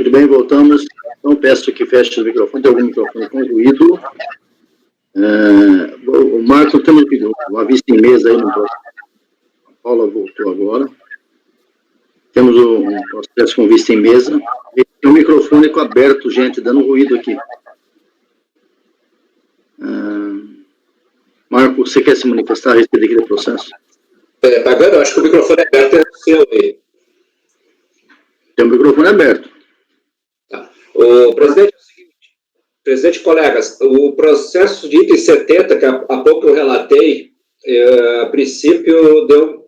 Muito bem, voltamos. Então, peço que feche o microfone. Tem algum microfone com ruído? O Marco, temos uma vista em mesa aí. A Paula voltou agora. Temos um processo com vista em mesa. Tem um microfone aberto, gente, dando ruído aqui. Marco, você quer se manifestar a respeito daquele processo? Pagano, acho que o microfone aberto é o seu aí. Tem um microfone aberto. Tá. O presidente, é o seguinte, presidente, colegas, o processo de item 70, que há pouco eu relatei, a princípio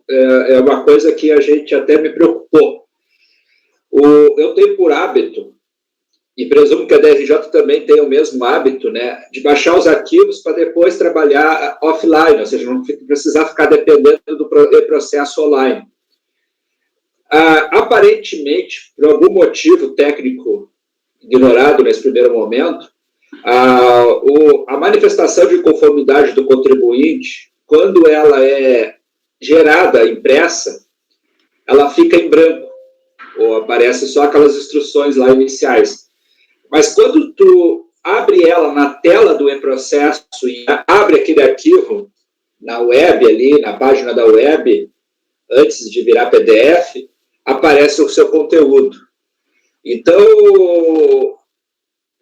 é uma coisa que a gente até me preocupou. Eu tenho por hábito, e presumo que a DRJ também tem o mesmo hábito, né, de baixar os arquivos para depois trabalhar offline, ou seja, não precisar ficar dependendo do processo online. Aparentemente, por algum motivo técnico ignorado nesse primeiro momento, a manifestação de conformidade do contribuinte, quando ela é gerada, impressa, ela fica em branco, ou aparece só aquelas instruções lá iniciais. Mas quando tu abre ela na tela do e-processo e abre aquele arquivo na web ali, na página da web, antes de virar PDF, aparece o seu conteúdo. Então,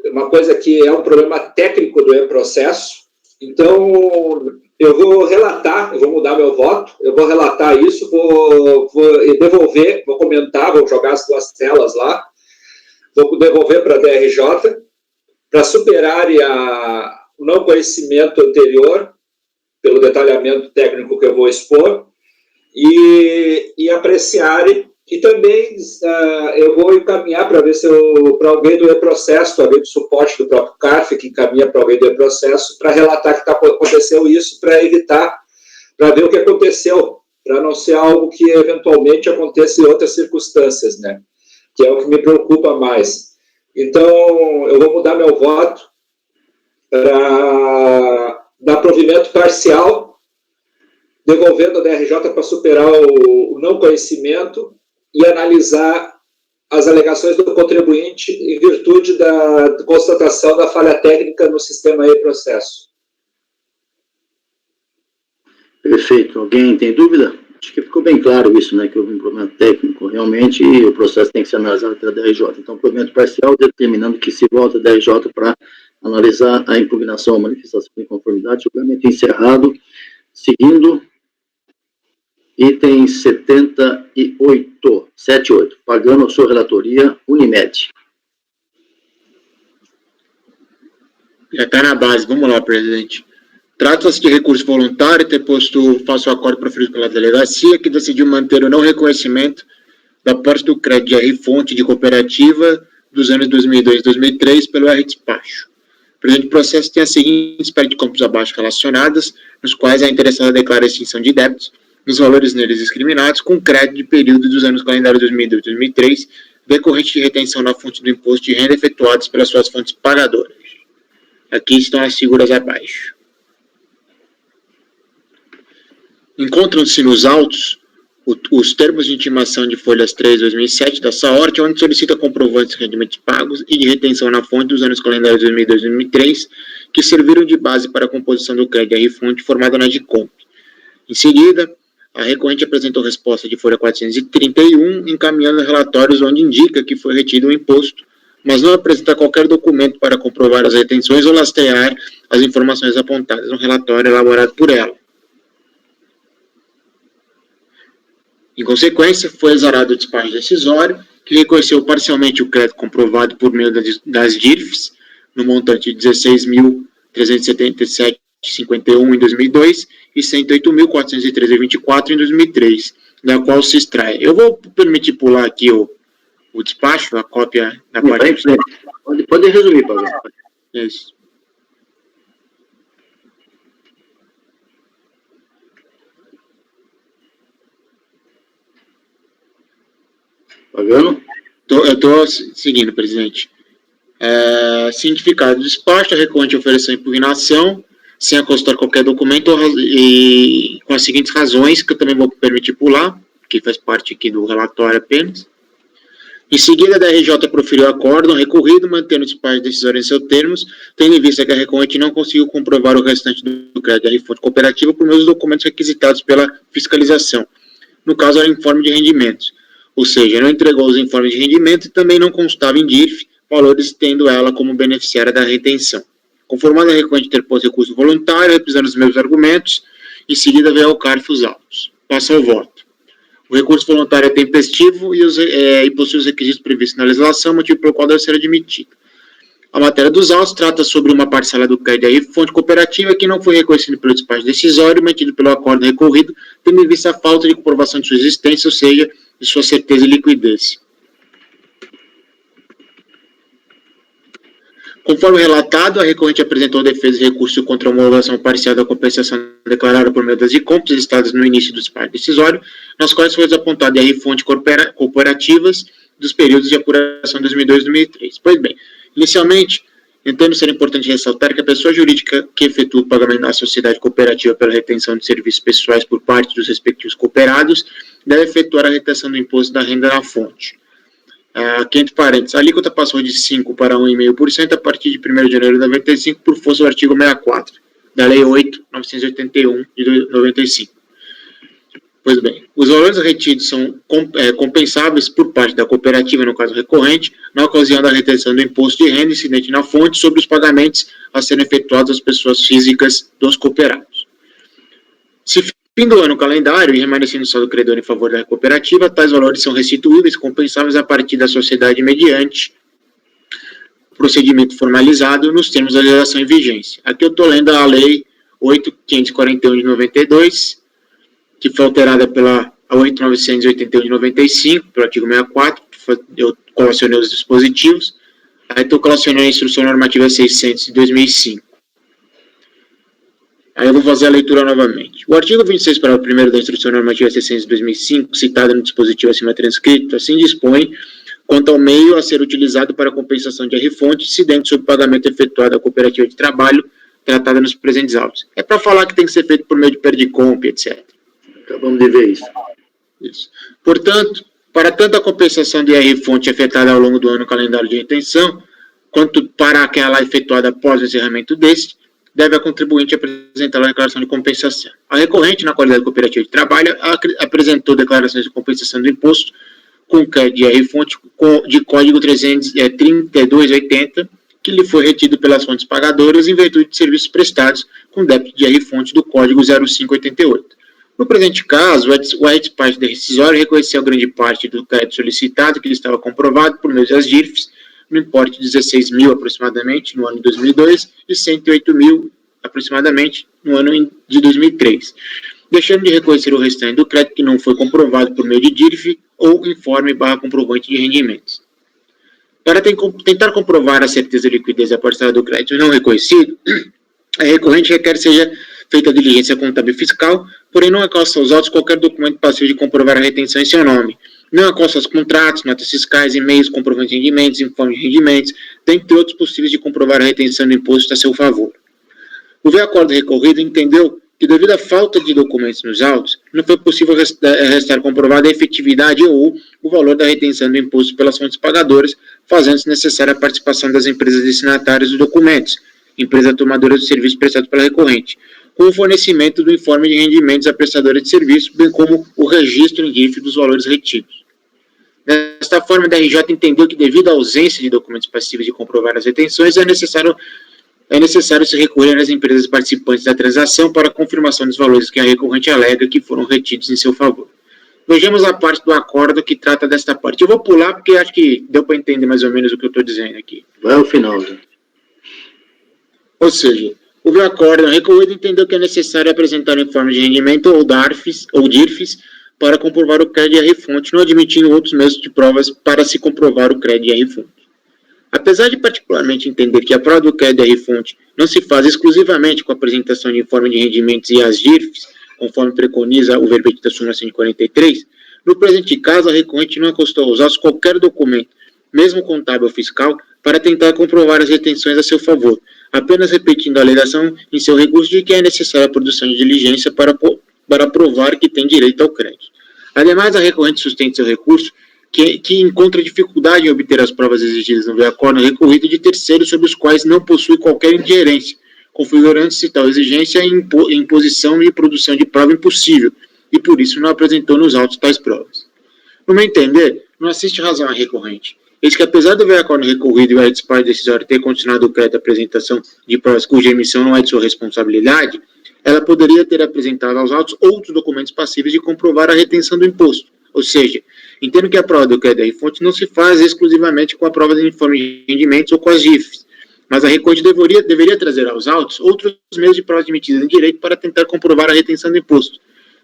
uma coisa que é um problema técnico do e-processo, então eu vou relatar, eu vou mudar meu voto, eu vou relatar isso, vou devolver, vou comentar, vou jogar as duas telas lá, vou devolver para a DRJ, para superar o não conhecimento anterior, pelo detalhamento técnico que eu vou expor, e apreciarem, e também eu vou encaminhar para ver se para alguém do e-processo, alguém do suporte do próprio CARF, que encaminha para alguém do e-processo, para relatar que aconteceu isso, para evitar, para ver o que aconteceu, para não ser algo que eventualmente aconteça em outras circunstâncias, né? Que é o que me preocupa mais. Então, eu vou mudar meu voto para dar provimento parcial, devolvendo a DRJ para superar o não conhecimento e analisar as alegações do contribuinte em virtude da constatação da falha técnica no sistema e-processo. Perfeito. Alguém tem dúvida? Acho que ficou bem claro isso, né, que houve um problema técnico, realmente, e o processo tem que ser analisado pela DRJ. Então, provimento parcial, determinando que se volta a DRJ para analisar a impugnação, a manifestação de conformidade, julgamento encerrado, seguindo item 78, pagando a sua relatoria Unimed. Já está na base, vamos lá, presidente. Trata-se de recurso voluntário, faço o acordo proferido pela delegacia, que decidiu manter o não reconhecimento da parte do crédito de R-Fonte de cooperativa dos anos 2002 e 2003 pelo R-Despacho. O presente processo tem as seguintes pérdidas de compras abaixo relacionadas, nos quais a interessada declara a extinção de débitos, nos valores neles discriminados, com crédito de período dos anos calendário 2002 e 2003, decorrente de retenção na fonte do imposto de renda efetuados pelas suas fontes pagadoras. Aqui estão as figuras abaixo. Encontram-se nos autos os termos de intimação de folhas 3/2007 da Saort, onde solicita comprovantes de rendimentos pagos e de retenção na fonte dos anos calendários 2002 e 2003, que serviram de base para a composição do crédito R-Fonte formada na DICOMP. Em seguida, a recorrente apresentou resposta de folha 431, encaminhando relatórios onde indica que foi retido o imposto, mas não apresenta qualquer documento para comprovar as retenções ou lastrear as informações apontadas no relatório elaborado por ela. Em consequência, foi exarado o despacho decisório, que reconheceu parcialmente o crédito comprovado por meio das DIRFs, no montante de 16.377,51 em 2002 e 108.413,24 em 2003, da qual se extrai. Eu vou permitir pular aqui o despacho, a cópia da parte... Pode resumir, Paulo. Isso. Pagando? Eu estou seguindo, presidente. Cientificado do despacho, a recorrente ofereceu impugnação, sem acostar qualquer documento, e com as seguintes razões, que eu também vou permitir pular, que faz parte aqui do relatório apenas. Em seguida, a DRJ proferiu acórdão recorrido, mantendo os pais decisórios em seus termos, tendo em vista que a recorrente não conseguiu comprovar o restante do crédito de fonte cooperativa por meio dos documentos requisitados pela fiscalização. No caso, era informe de rendimentos. Ou seja, não entregou os informes de rendimento e também não constava em DIRF valores, tendo ela como beneficiária da retenção. Conformado a recorrente interpôs recurso voluntário, represando os mesmos argumentos, em seguida veio ao CARF os autos. Passa ao voto. O recurso voluntário é tempestivo e possui os requisitos previstos na legislação, motivo pelo qual deve ser admitido. A matéria dos autos trata sobre uma parcela do crédito de fonte cooperativa que não foi reconhecido pelo despacho decisório, mantido pelo acordo recorrido, tendo em vista a falta de comprovação de sua existência, ou seja, de sua certeza e liquidez. Conforme relatado, a recorrente apresentou defesa e recurso contra a homologação parcial da compensação declarada por meio das ICOMPs listadas no início do despacho decisório, nas quais foi apontada a fonte cooperativas dos períodos de apuração 2002 e 2003. Pois bem, inicialmente, entendo ser importante ressaltar que a pessoa jurídica que efetua o pagamento à sociedade cooperativa pela retenção de serviços pessoais por parte dos respectivos cooperados deve efetuar a retenção do imposto da renda na fonte. Aqui entre parênteses, a alíquota passou de 5% para 1,5% a partir de 1º de janeiro de 95 por força do artigo 64 da Lei 8.981 de 95. Pois bem, os valores retidos são compensáveis por parte da cooperativa, no caso recorrente, na ocasião da retenção do imposto de renda incidente na fonte sobre os pagamentos a serem efetuados às pessoas físicas dos cooperados. Se fim do ano calendário e remanescendo só do credor em favor da cooperativa, tais valores são restituíveis e compensáveis a partir da sociedade mediante procedimento formalizado nos termos da legislação em vigência. Aqui eu estou lendo a Lei 8.541 de 92, que foi alterada pela 8.981 de 95, pelo artigo 64, eu colacionei os dispositivos, aí estou colacionando a Instrução Normativa 600 de 2005. Aí eu vou fazer a leitura novamente. O artigo 26, parágrafo 1º da Instrução Normativa 600 de 2005, citada no dispositivo acima transcrito, assim dispõe quanto ao meio a ser utilizado para a compensação de R-fonte, incidente sobre pagamento efetuado à cooperativa de trabalho, tratada nos presentes autos. É para falar que tem que ser feito por meio de perdicomp, etc. Acabamos de ver isso. Isso. Portanto, para tanto a compensação de R-fonte efetuada ao longo do ano calendário de retenção, quanto para aquela efetuada após o encerramento deste, deve a contribuinte apresentar a declaração de compensação. A recorrente, na qualidade de cooperativa de trabalho, apresentou declarações de compensação do imposto com crédito de R-fonte de código 3280, que lhe foi retido pelas fontes pagadoras em virtude de serviços prestados com débito de R-fonte do código 0588. No presente caso, o ex-parte decisório reconheceu grande parte do crédito solicitado, que lhe estava comprovado por meio das DIRFs, no importe de 16 mil aproximadamente no ano de 2002 e 108 mil aproximadamente no ano de 2003, deixando de reconhecer o restante do crédito que não foi comprovado por meio de DIRF ou informe/comprovante de rendimentos. Para tentar comprovar a certeza de liquidez da parcela do crédito não reconhecido, a recorrente requer que seja feita a diligência contábil e fiscal, porém não acosta aos autos qualquer documento passível de comprovar a retenção em seu nome. Não acosta aos contratos, notas fiscais, e-mails, comprovantes de rendimentos, informes de rendimentos, dentre outros possíveis de comprovar a retenção do imposto a seu favor. O acordo recorrido entendeu que, devido à falta de documentos nos autos, não foi possível restar comprovada a efetividade ou o valor da retenção do imposto pelas fontes pagadoras, fazendo-se necessária a participação das empresas destinatárias dos documentos, empresa tomadora de serviço prestado pela recorrente, com o fornecimento do informe de rendimentos à prestadora de serviço, bem como o registro em DIRF dos valores retidos. Desta forma, a DRJ entendeu que, devido à ausência de documentos passíveis de comprovar as retenções, é necessário se recorrer às empresas participantes da transação para a confirmação dos valores que a recorrente alega que foram retidos em seu favor. Vejamos a parte do acordo que trata desta parte. Eu vou pular porque acho que deu para entender mais ou menos o que eu estou dizendo aqui. Vai ao final, né? Ou seja, o acordo recorrido entendeu que é necessário apresentar um informe de rendimento ou DIRFs para comprovar o crédito de R-fonte, não admitindo outros meios de provas para se comprovar o crédito de R-fonte. Apesar de particularmente entender que a prova do crédito de R-fonte não se faz exclusivamente com a apresentação de informe de rendimentos e as DIRFs, conforme preconiza o verbete da súmula 143, no presente caso, a recorrente não acostou aos autos qualquer documento, mesmo contábil ou fiscal, para tentar comprovar as retenções a seu favor, apenas repetindo a alegação em seu recurso de que é necessária a produção de diligência para provar que tem direito ao crédito. Ademais, a recorrente sustenta seu recurso que encontra dificuldade em obter as provas exigidas no VEA-COR recorrido de terceiros sobre os quais não possui qualquer ingerência, configurando-se tal exigência em imposição e produção de prova impossível, e por isso não apresentou nos autos tais provas. No meu entender, não assiste razão à recorrente. Eis que, apesar do VEA-COR recorrido e o disparo decisório ter continuado o crédito à apresentação de provas cuja emissão não é de sua responsabilidade, ela poderia ter apresentado aos autos outros documentos passíveis de comprovar a retenção do imposto. Ou seja, entendo que a prova do crédito à fonte não se faz exclusivamente com a prova de informe de rendimentos ou com as GIFs, mas a recorte deveria trazer aos autos outros meios de prova admitidas em direito para tentar comprovar a retenção do imposto.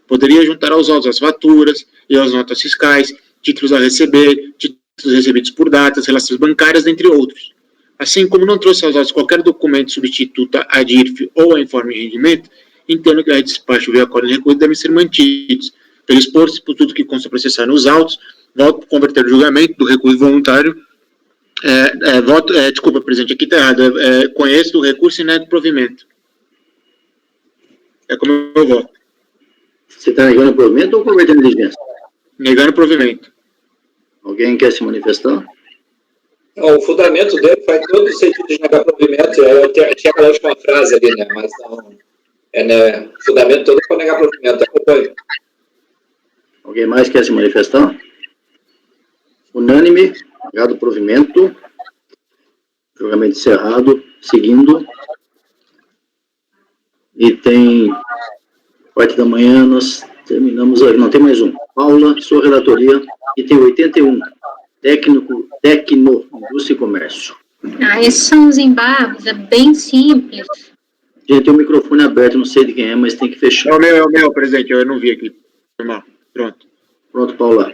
Poderia juntar aos autos as faturas e as notas fiscais, títulos a receber, títulos recebidos por datas, relações bancárias, entre outros. Assim como não trouxe aos autos qualquer documento substituto à DIRF ou a informe de rendimento, entendo que a despacho e o acordo de recuo devem ser mantidos. Pelo exposto por tudo que consta processar nos autos, voto por converter o julgamento do recurso voluntário. Desculpa, presidente, aqui está errado. Conheço do recurso e nego provimento. É como eu voto. Você está negando o provimento ou convertendo diligência? Negando provimento. Alguém quer se manifestar? Não, o fundamento dele faz todo o sentido de negar provimento. Eu tinha aquela última frase ali, né? Mas não. O fundamento todo é para negar provimento. Acompanhe. Alguém mais quer se manifestar? Unânime, negado o provimento. Julgamento encerrado. Seguindo. E tem 4 da manhã, nós terminamos. Não, tem mais um. Paula, sua relatoria. Item 81. Tecno, Indústria e Comércio. Esses são os embargos, é bem simples. Gente, tem o microfone aberto, não sei de quem é, mas tem que fechar. É o meu, presidente, eu não vi aqui. Pronto. Pronto, Paula.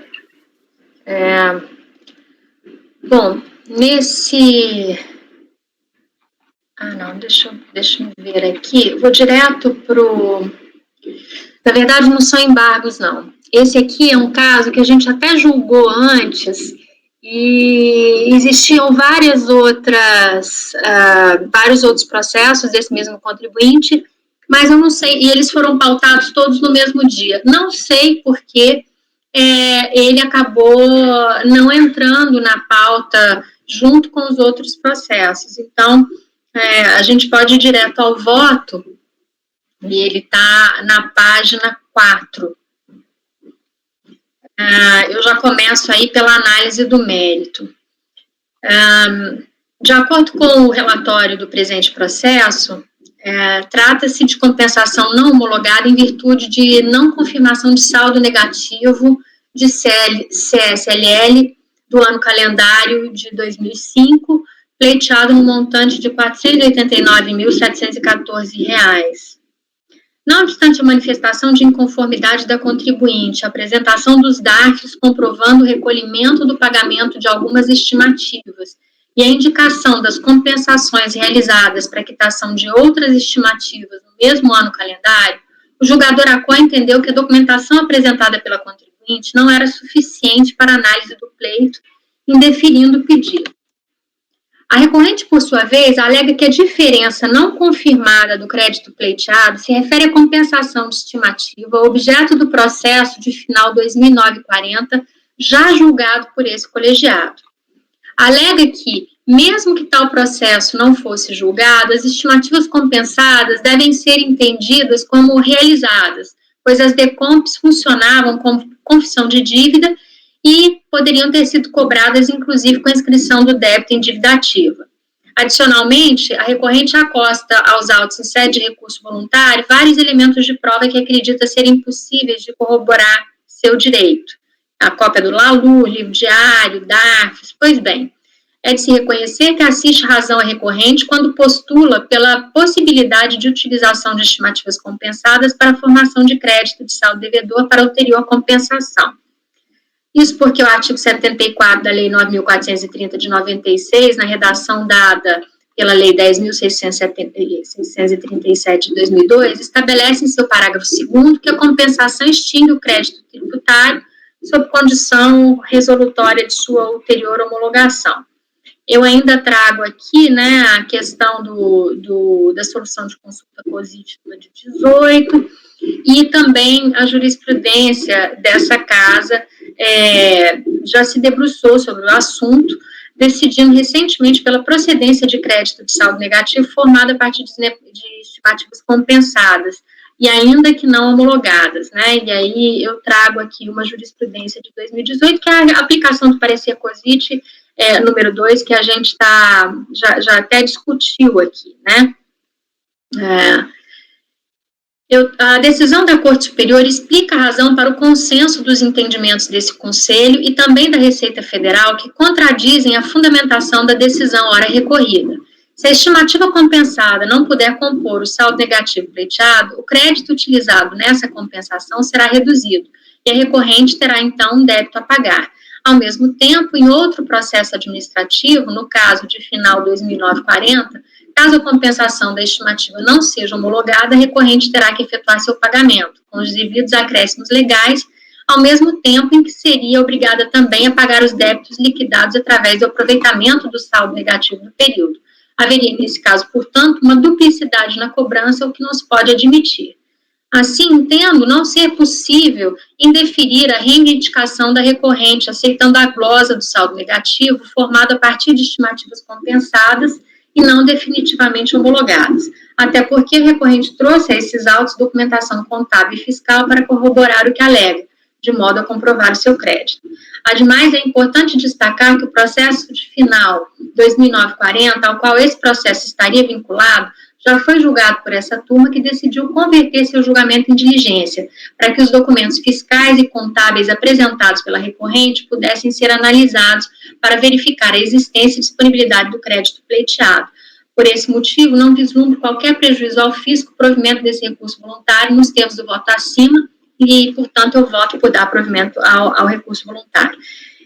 Bom, nesse... deixa eu ver aqui. Vou direto pro... Na verdade, não são embargos, não. Esse aqui é um caso que a gente até julgou antes e existiam vários outros processos desse mesmo contribuinte, mas eu não sei, e eles foram pautados todos no mesmo dia. Não sei por que ele acabou não entrando na pauta junto com os outros processos. Então, a gente pode ir direto ao voto, e ele está na página 4. Eu já começo aí pela análise do mérito. De acordo com o relatório do presente processo, trata-se de compensação não homologada em virtude de não confirmação de saldo negativo de CSLL do ano calendário de 2005, pleiteado no montante de R$ 489.714. Não obstante a manifestação de inconformidade da contribuinte, a apresentação dos DARFs comprovando o recolhimento do pagamento de algumas estimativas e a indicação das compensações realizadas para quitação de outras estimativas no mesmo ano calendário, o julgador ACOA entendeu que a documentação apresentada pela contribuinte não era suficiente para análise do pleito, indeferindo o pedido. A recorrente, por sua vez, alega que a diferença não confirmada do crédito pleiteado se refere à compensação de estimativa, objeto do processo de final 2009-40, já julgado por esse colegiado. Alega que, mesmo que tal processo não fosse julgado, as estimativas compensadas devem ser entendidas como realizadas, pois as DECOMPs funcionavam como confissão de dívida e poderiam ter sido cobradas, inclusive, com a inscrição do débito em dívida ativa. Adicionalmente, a recorrente acosta aos autos em sede de recurso voluntário vários elementos de prova que acredita serem impossíveis de corroborar seu direito. A cópia do LALU, livro diário, DARFs, pois bem, é de se reconhecer que assiste razão à recorrente quando postula pela possibilidade de utilização de estimativas compensadas para a formação de crédito de saldo devedor para ulterior compensação. Isso porque o artigo 74 da Lei 9.430 de 96, na redação dada pela Lei 10.637 de 2002, estabelece em seu parágrafo 2º que a compensação extingue o crédito tributário sob condição resolutória de sua ulterior homologação. Eu ainda trago aqui, né, a questão da solução de consulta positiva de 18 e também a jurisprudência dessa casa já se debruçou sobre o assunto, decidindo recentemente pela procedência de crédito de saldo negativo formado a partir de estimativas compensadas e ainda que não homologadas, né, e aí eu trago aqui uma jurisprudência de 2018, que é a aplicação do parecer COSIT número 2, que a gente já até discutiu aqui, né. A decisão da Corte Superior explica a razão para o consenso dos entendimentos desse Conselho e também da Receita Federal que contradizem a fundamentação da decisão ora recorrida. Se a estimativa compensada não puder compor o saldo negativo pleiteado, o crédito utilizado nessa compensação será reduzido e a recorrente terá, então, um débito a pagar. Ao mesmo tempo, em outro processo administrativo, no caso de final 2009-40, caso a compensação da estimativa não seja homologada, a recorrente terá que efetuar seu pagamento, com os devidos acréscimos legais, ao mesmo tempo em que seria obrigada também a pagar os débitos liquidados através do aproveitamento do saldo negativo do período. Haveria, nesse caso, portanto, uma duplicidade na cobrança, o que não se pode admitir. Assim, entendo não ser possível indeferir a reivindicação da recorrente, aceitando a glosa do saldo negativo, formado a partir de estimativas compensadas e não definitivamente homologadas, até porque a recorrente trouxe a esses autos documentação contábil e fiscal para corroborar o que alega, de modo a comprovar o seu crédito. Ademais, é importante destacar que o processo de final 2009-40, ao qual esse processo estaria vinculado, já foi julgado por essa turma que decidiu converter seu julgamento em diligência, para que os documentos fiscais e contábeis apresentados pela recorrente pudessem ser analisados para verificar a existência e disponibilidade do crédito pleiteado. Por esse motivo, não vislumbro qualquer prejuízo ao fisco provimento desse recurso voluntário nos termos do voto acima e, portanto, eu voto por dar provimento ao recurso voluntário.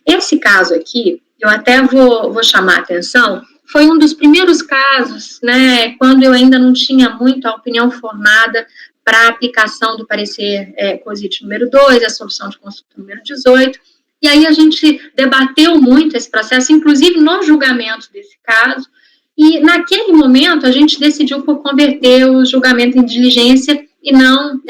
Esse caso aqui, eu até vou chamar a atenção, foi um dos primeiros casos, né, quando eu ainda não tinha muito a opinião formada para a aplicação do parecer COSIT número 2, a solução de consulta número 18, e aí a gente debateu muito esse processo, inclusive no julgamento desse caso, e naquele momento a gente decidiu por converter o julgamento em diligência e não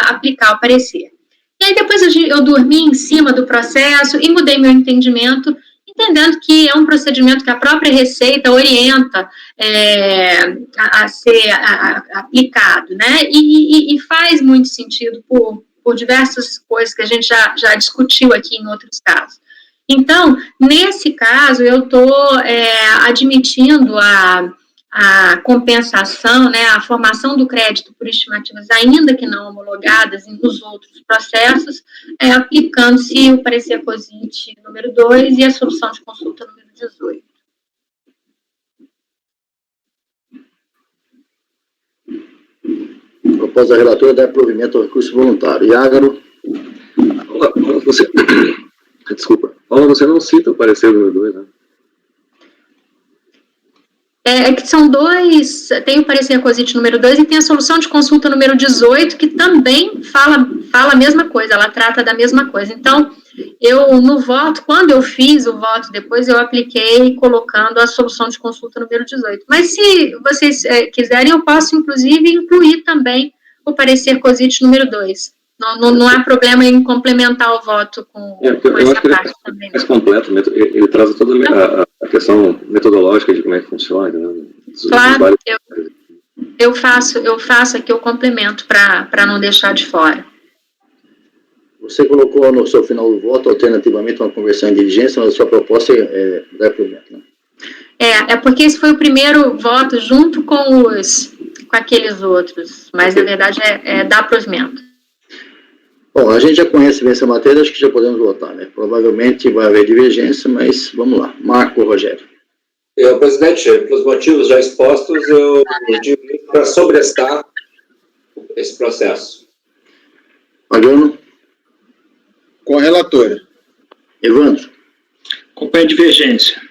aplicar o parecer. E aí depois eu dormi em cima do processo e mudei meu entendimento, entendendo que é um procedimento que a própria Receita orienta a ser aplicado, né, e faz muito sentido por diversas coisas que a gente já discutiu aqui em outros casos. Então, nesse caso, eu estou admitindo a compensação, né, a formação do crédito por estimativas ainda que não homologadas nos outros processos, aplicando-se o parecer COSIT número 2 e a solução de consulta número 18. Proposta da relatora dar provimento ao recurso voluntário. Iágaro. Desculpa. Paula, você não cita o parecer número 2, né? Que são dois, tem o parecer COSIT número 2 e tem a solução de consulta número 18, que também fala a mesma coisa, ela trata da mesma coisa. Então, eu, no voto, quando eu fiz o voto depois, eu apliquei colocando a solução de consulta número 18. Mas, se vocês quiserem, eu posso, inclusive, incluir também o parecer COSIT número 2. Não há problema em complementar o voto com essa parte também. Mais completo, ele traz toda a questão metodológica de como é que funciona. Né? Claro, eu faço aqui o complemento para não deixar de fora. Você colocou no seu final do voto, alternativamente, uma conversão em diligência, mas a sua proposta dar provimento, né? É porque esse foi o primeiro voto junto com aqueles outros, mas, na verdade, dar provimento. Bom, a gente já conhece bem essa matéria, acho que já podemos votar, né? Provavelmente vai haver divergência, mas vamos lá. Marco Rogério. Presidente, pelos motivos já expostos, eu digo para sobrestar esse processo. Pagano. Com a relatora. Evandro. Acompanha a divergência.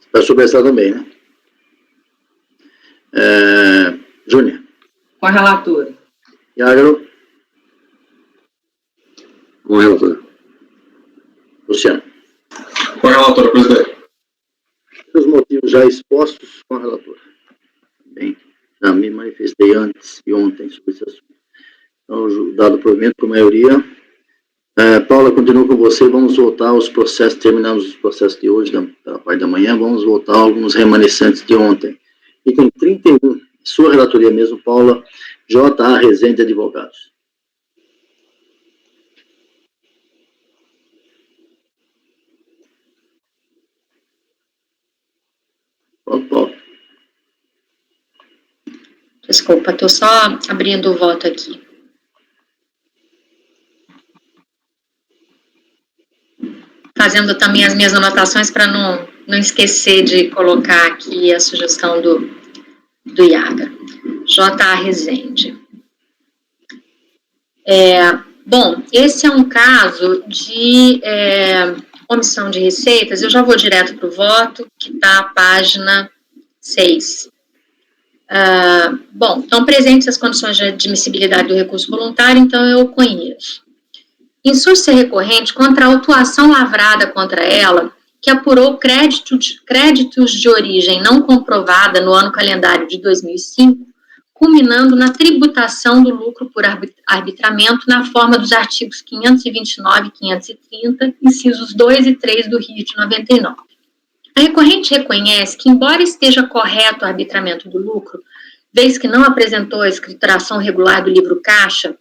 Para sobrestar também, né? Júnior. Com a relatora. Iágaro. Com a relatora. Luciano. Com a relatora, presidente. já expostos com a relatora. Bem, já me manifestei antes e ontem sobre esse assunto. Então, dado o provimento por maioria, Paula, continuo com você, vamos voltar aos processos, terminamos os processos de hoje, pela parte da manhã, vamos voltar a alguns remanescentes de ontem. Item 31, sua relatoria mesmo, Paula, J.A. Rezende Advogados. Paulo. Desculpa, estou só abrindo o voto aqui. Fazendo também as minhas anotações para não esquecer de colocar aqui a sugestão do Iaga. J.A. Rezende. Bom, esse é um caso de omissão de receitas. Eu já vou direto para o voto, que está a página 6. Bom, estão presentes as condições de admissibilidade do recurso voluntário, então eu conheço. Insúcia recorrente contra a autuação lavrada contra ela, que apurou créditos de origem não comprovada no ano calendário de 2005, culminando na tributação do lucro por arbitramento na forma dos artigos 529 e 530, incisos 2 e 3 do RIT de 99. A recorrente reconhece que, embora esteja correto o arbitramento do lucro, vez que não apresentou a escrituração regular do livro caixa,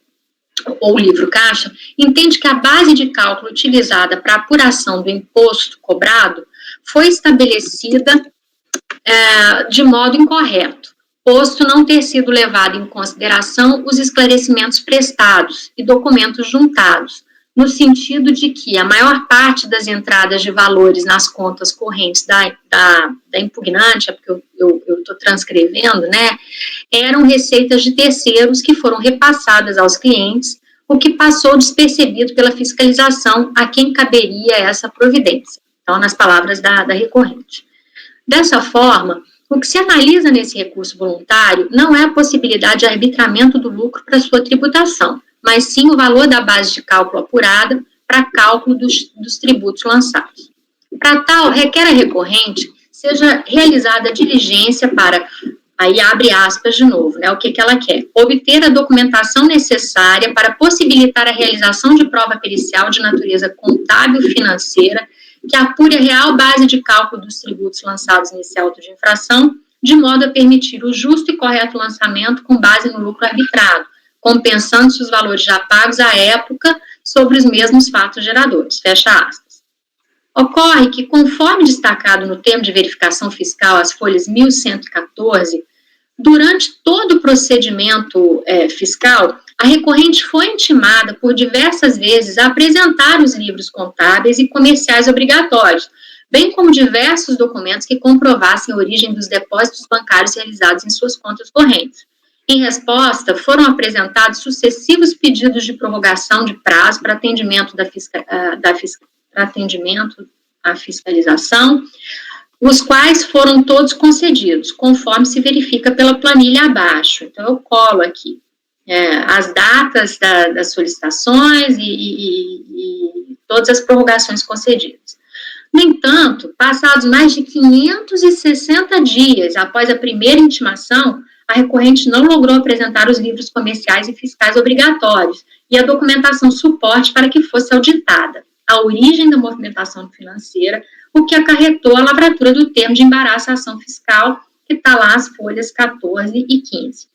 ou livro caixa, entende que a base de cálculo utilizada para apuração do imposto cobrado foi estabelecida de modo incorreto, posto não ter sido levado em consideração os esclarecimentos prestados e documentos juntados, no sentido de que a maior parte das entradas de valores nas contas correntes da impugnante, é porque eu estou transcrevendo, né, eram receitas de terceiros que foram repassadas aos clientes, o que passou despercebido pela fiscalização a quem caberia essa providência. Então, nas palavras da recorrente. Dessa forma, o que se analisa nesse recurso voluntário não é a possibilidade de arbitramento do lucro para sua tributação, mas sim o valor da base de cálculo apurada para cálculo dos tributos lançados. Para tal, requer a recorrente seja realizada a diligência para, aí abre aspas de novo, né, o que ela quer, obter a documentação necessária para possibilitar a realização de prova pericial de natureza contábil financeira que apure a real base de cálculo dos tributos lançados nesse auto de infração, de modo a permitir o justo e correto lançamento com base no lucro arbitrado, compensando-se os valores já pagos à época sobre os mesmos fatos geradores. Fecha aspas. Ocorre que, conforme destacado no termo de verificação fiscal, as folhas 1114, durante todo o procedimento fiscal, a recorrente foi intimada por diversas vezes a apresentar os livros contábeis e comerciais obrigatórios, bem como diversos documentos que comprovassem a origem dos depósitos bancários realizados em suas contas correntes. Em resposta, foram apresentados sucessivos pedidos de prorrogação de prazo para atendimento à fiscalização, os quais foram todos concedidos, conforme se verifica pela planilha abaixo. Então, eu colo aqui as datas das solicitações e todas as prorrogações concedidas. No entanto, passados mais de 560 dias após a primeira intimação, a recorrente não logrou apresentar os livros comerciais e fiscais obrigatórios e a documentação suporte para que fosse auditada a origem da movimentação financeira, o que acarretou a lavratura do termo de embaraço à ação fiscal, que está lá as folhas 14 e 15.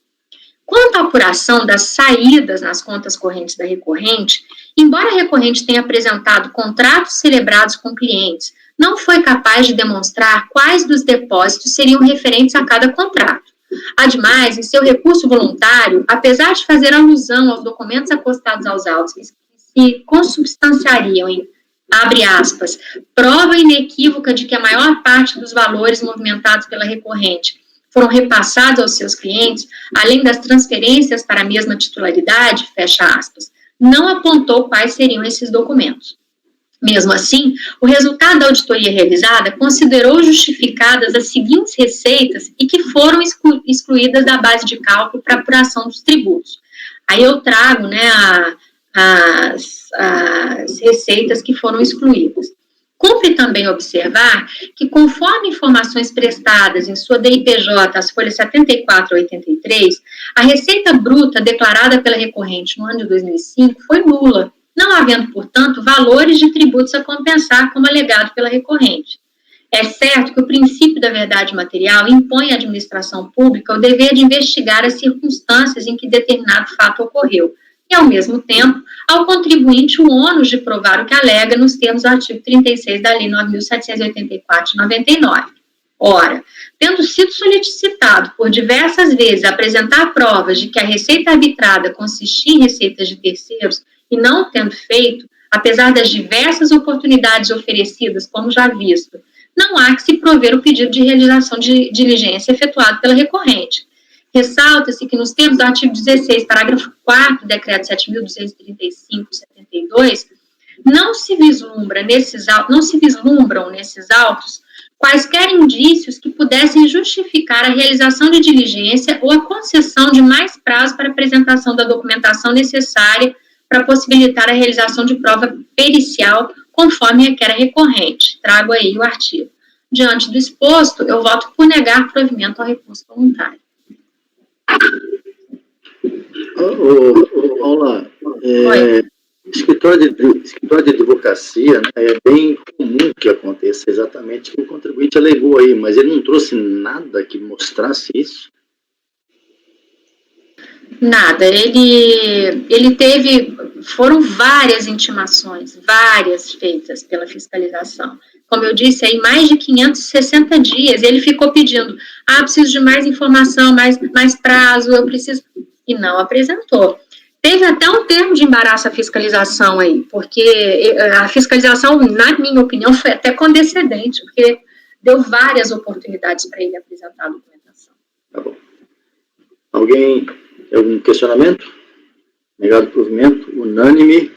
Quanto à apuração das saídas nas contas correntes da recorrente, embora a recorrente tenha apresentado contratos celebrados com clientes, não foi capaz de demonstrar quais dos depósitos seriam referentes a cada contrato. Ademais, em seu recurso voluntário, apesar de fazer alusão aos documentos acostados aos autos que se consubstanciariam em, abre aspas, prova inequívoca de que a maior parte dos valores movimentados pela recorrente foram repassados aos seus clientes, além das transferências para a mesma titularidade, fecha aspas, não apontou quais seriam esses documentos. Mesmo assim, o resultado da auditoria realizada considerou justificadas as seguintes receitas e que foram excluídas da base de cálculo para apuração dos tributos. Aí eu trago, né, as receitas que foram excluídas. Cumpre também observar que, conforme informações prestadas em sua DIPJ, as folhas 74 a 83, a receita bruta declarada pela recorrente no ano de 2005 foi nula, não havendo, portanto, valores de tributos a compensar como alegado pela recorrente. É certo que o princípio da verdade material impõe à administração pública o dever de investigar as circunstâncias em que determinado fato ocorreu, e, ao mesmo tempo, ao contribuinte o ônus de provar o que alega nos termos do artigo 36 da Lei 9.784 de 99. Ora, tendo sido solicitado por diversas vezes apresentar provas de que a receita arbitrada consistia em receitas de terceiros e não tendo feito, apesar das diversas oportunidades oferecidas, como já visto, não há que se prover o pedido de realização de diligência efetuado pela recorrente. Ressalta-se que, nos termos do artigo 16, parágrafo 4 do Decreto 7.235/72, não se vislumbram nesses autos quaisquer indícios que pudessem justificar a realização de diligência ou a concessão de mais prazo para apresentação da documentação necessária para possibilitar a realização de prova pericial, conforme requer a recorrente. Trago aí o artigo. Diante do exposto, eu voto por negar provimento ao recurso voluntário. Paula, escritório de advocacia, né, é bem comum que aconteça exatamente o que o contribuinte alegou aí, mas ele não trouxe nada que mostrasse isso? Nada, ele teve, foram várias intimações, várias feitas pela fiscalização. Como eu disse, aí mais de 560 dias, ele ficou pedindo, preciso de mais informação, mais prazo, eu preciso, e não apresentou. Teve até um termo de embaraço à fiscalização aí, porque a fiscalização, na minha opinião, foi até condescendente, porque deu várias oportunidades para ele apresentar a documentação. Tá bom. Alguém tem algum questionamento? Negado o provimento, unânime,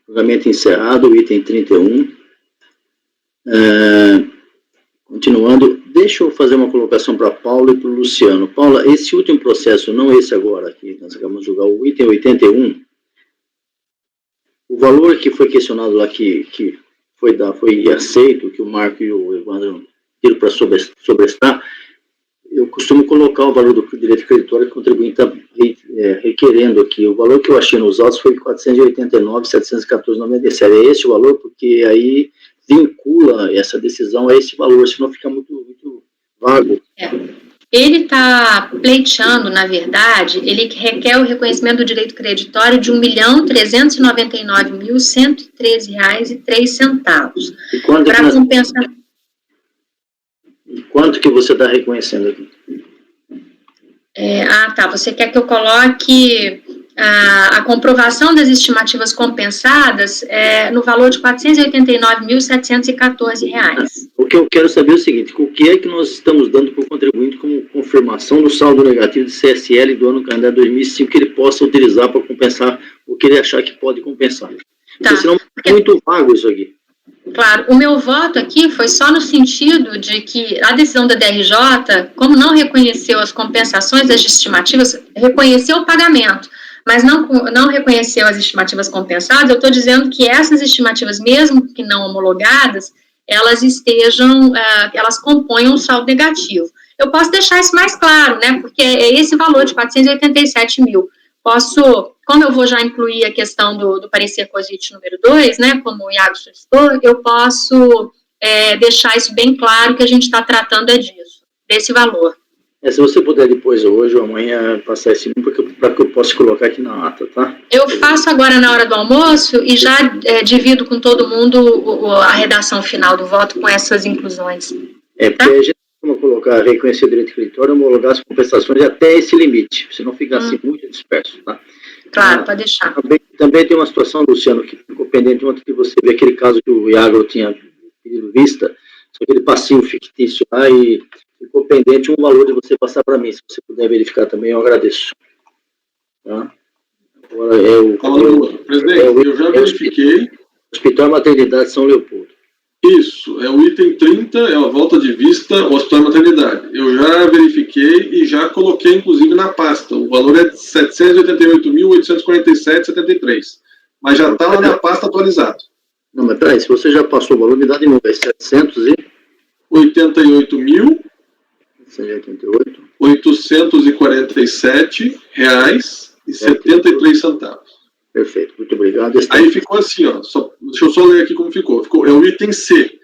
julgamento encerrado, item 31. Continuando, deixa eu fazer uma colocação para a Paula e para o Luciano. Paula, esse último processo, não esse agora, que nós acabamos de julgar, o item 81, o valor que foi questionado lá, que foi aceito, que o Marco e o Evandro tiram para sobrestar, eu costumo colocar o valor do direito creditório que o contribuinte está requerendo aqui. O valor que eu achei nos autos foi 489.714,97. É esse o valor, porque aí vincula essa decisão a esse valor, senão fica muito vago. Ele está pleiteando, na verdade, ele requer o reconhecimento do direito creditório de R$ 1.399.113,03. Para compensar. E quanto que você está reconhecendo aqui? Você quer que eu coloque a comprovação das estimativas compensadas no valor de R$ 489.714. O que eu quero saber é o seguinte, o que é que nós estamos dando para o contribuinte como confirmação do saldo negativo de CSL do ano calendário 2005 que ele possa utilizar para compensar o que ele achar que pode compensar? Porque senão é muito vago isso aqui. Claro, o meu voto aqui foi só no sentido de que a decisão da DRJ, como não reconheceu as compensações das estimativas, reconheceu o pagamento, mas não reconheceu as estimativas compensadas, eu estou dizendo que essas estimativas, mesmo que não homologadas, elas elas componham um saldo negativo. Eu posso deixar isso mais claro, né, porque é esse valor de 487 mil. Como eu vou já incluir a questão do parecer COSIT número 2, né, como o Iago solicitou, eu posso deixar isso bem claro que a gente está tratando disso, desse valor. Se você puder depois, hoje ou amanhã, passar esse número para que eu possa colocar aqui na ata, tá? Eu faço agora na hora do almoço e já divido com todo mundo a redação final do voto com essas inclusões. Porque a gente costuma colocar, reconhecer o direito creditório, homologar as compensações até esse limite, senão fica assim muito disperso, tá? Claro, pode deixar. Também tem uma situação, Luciano, que ficou pendente ontem, que você vê aquele caso que o Iago tinha pedido vista, só aquele passivo fictício lá e ficou pendente um valor de você passar para mim. Se você puder verificar também, eu agradeço. Tá? Agora presidente, eu já verifiquei. Hospital Maternidade São Leopoldo. Isso, é o item 30, é a volta de vista ao Hospital Maternidade. Eu já verifiquei e já coloquei, inclusive, na pasta. O valor é de 788.847,73. Mas já está lá na pasta atualizado. Não, mas peraí, se você já passou o valor, me dá de novo, é 88.847 reais e 73 centavos. Perfeito, muito obrigado. Aí ficou assim, ó, deixa eu só ler aqui como ficou. É o item C.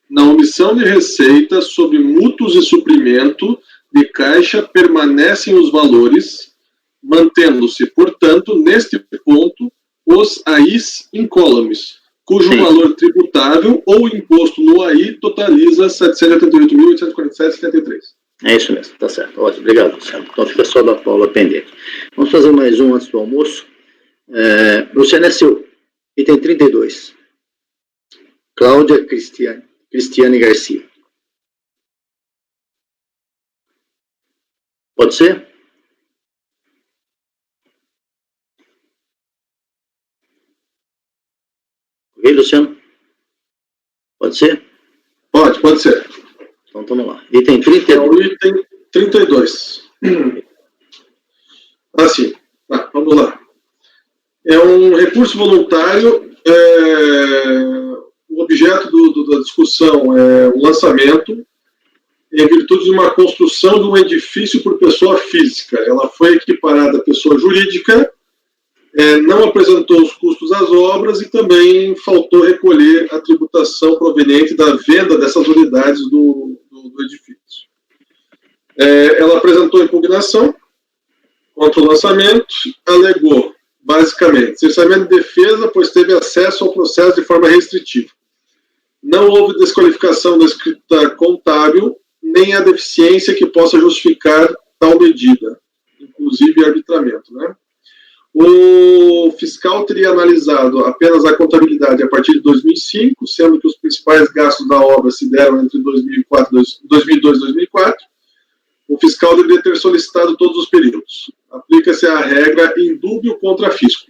Na omissão de receita sobre mútuos e suprimento de caixa permanecem os valores, mantendo-se, portanto, neste ponto, os AIs incólumes, cujo valor tributável ou imposto no AI totaliza 788.847,73. É isso mesmo, tá certo. Ótimo, obrigado, Luciano. Então fica só da Paula pendente. Vamos fazer mais um antes do almoço. Luciano, é seu. Item 32. Cláudia Cristiane Garcia. Pode ser? Ok, Luciano? Pode ser? Pode ser. Então, vamos lá. Item 32. É o item 32. Assim, vamos lá. É um recurso voluntário. O objeto da discussão é o lançamento em virtude de uma construção de um edifício por pessoa física. Ela foi equiparada à pessoa jurídica, não apresentou os custos das obras e também faltou recolher a tributação proveniente da venda dessas unidades do edifício. Ela apresentou impugnação contra o lançamento, alegou, basicamente, cerceamento de defesa, pois teve acesso ao processo de forma restritiva. Não houve desqualificação da escrita contábil, nem a deficiência que possa justificar tal medida, inclusive arbitramento, né? O fiscal teria analisado apenas a contabilidade a partir de 2005, sendo que os principais gastos da obra se deram entre 2002 e 2004. O fiscal deveria ter solicitado todos os períodos. Aplica-se a regra indúbio contra fisco.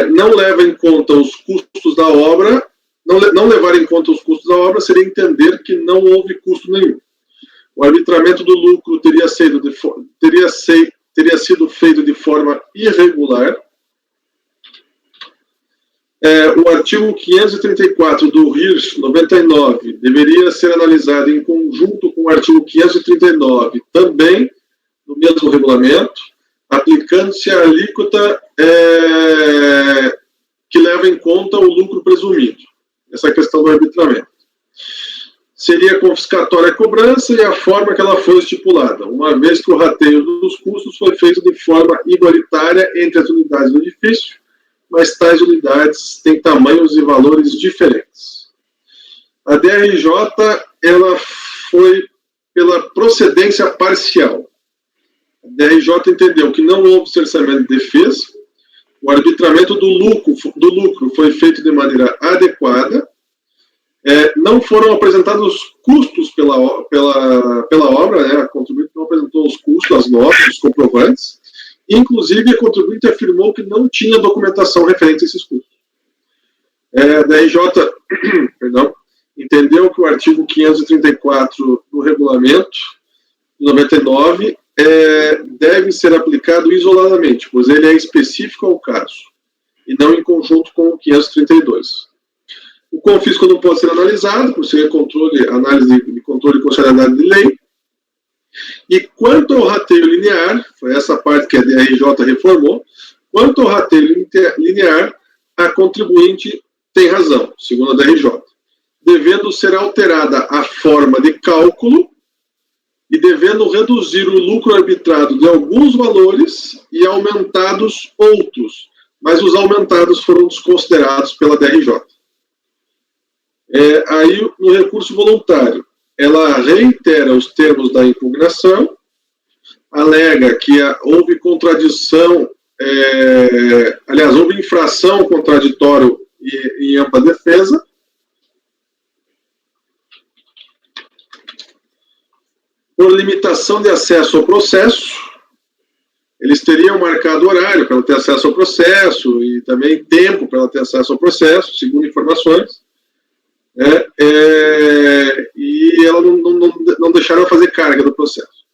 Não leva em conta os custos da obra. Não levar em conta os custos da obra seria entender que não houve custo nenhum. O arbitramento do lucro teria sido feito de forma irregular. O artigo 534 do RIR 99 deveria ser analisado em conjunto com o artigo 539, também no mesmo regulamento, aplicando-se a alíquota que leva em conta o lucro presumido. Essa questão do arbitramento. Seria confiscatória a cobrança e a forma que ela foi estipulada, uma vez que o rateio dos custos foi feito de forma igualitária entre as unidades do edifício, mas tais unidades têm tamanhos e valores diferentes. A DRJ, ela foi pela procedência parcial. A DRJ entendeu que não houve cerceamento de defesa, o arbitramento do lucro foi feito de maneira adequada, não foram apresentados custos pela obra, né? A contribuinte não apresentou os custos, as notas, os comprovantes, inclusive a contribuinte afirmou que não tinha documentação referente a esses custos. A DRJ entendeu que o artigo 534 do regulamento 99 deve ser aplicado isoladamente, pois ele é específico ao caso, e não em conjunto com o 532. O confisco não pode ser analisado, por ser análise de controle de constitucionalidade de lei. E quanto ao rateio linear, foi essa parte que a DRJ reformou, quanto ao rateio linear, a contribuinte tem razão, segundo a DRJ, devendo ser alterada a forma de cálculo e devendo reduzir o lucro arbitrado de alguns valores e aumentados outros, mas os aumentados foram desconsiderados pela DRJ. Aí, no recurso voluntário, ela reitera os termos da impugnação, alega que houve contradição, houve infração contraditório em ampla defesa, por limitação de acesso ao processo. Eles teriam marcado horário para ela ter acesso ao processo e também tempo para ela ter acesso ao processo, segundo informações. E ela não deixaram fazer carga do processo.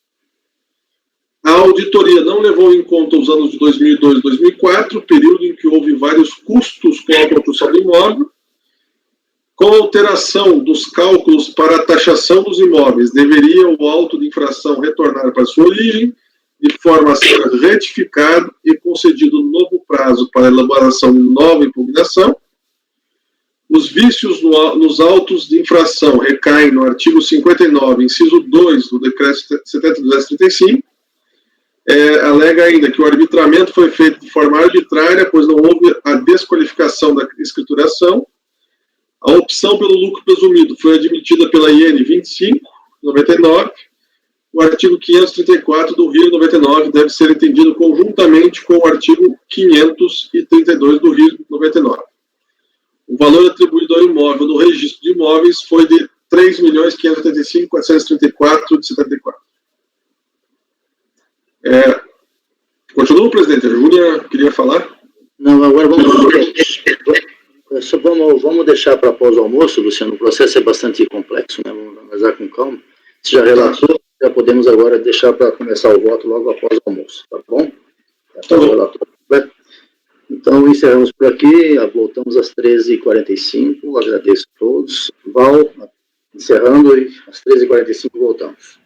A auditoria não levou levam em conta os anos de 2002 e 2004, período em que houve vários custos com a construção do imóvel. Com a alteração dos cálculos para a taxação dos imóveis, deveria o auto de infração retornar para sua origem, de forma a ser retificado e concedido novo prazo para a elaboração de nova impugnação. Os vícios nos autos de infração recaem no artigo 59, inciso 2 do Decreto 70/235. Alega ainda que o arbitramento foi feito de forma arbitrária, pois não houve a desqualificação da escrituração. A opção pelo lucro presumido foi admitida pela IN 25/99. O artigo 534 do RIR 99 deve ser entendido conjuntamente com o artigo 532 do RIR 99. O valor atribuído ao imóvel no registro de imóveis foi de R$ 3.585.434,74. Continua, presidente. A Júlia queria falar? Não, agora vamos deixar para após o almoço, Luciano. O processo é bastante complexo, né? Vamos analisar com calma. Se já relatou, já podemos agora deixar para começar o voto logo após o almoço, tá bom? Tá bom. Então, encerramos por aqui, voltamos às 13h45, agradeço a todos. Val, encerrando, e às 13h45 voltamos.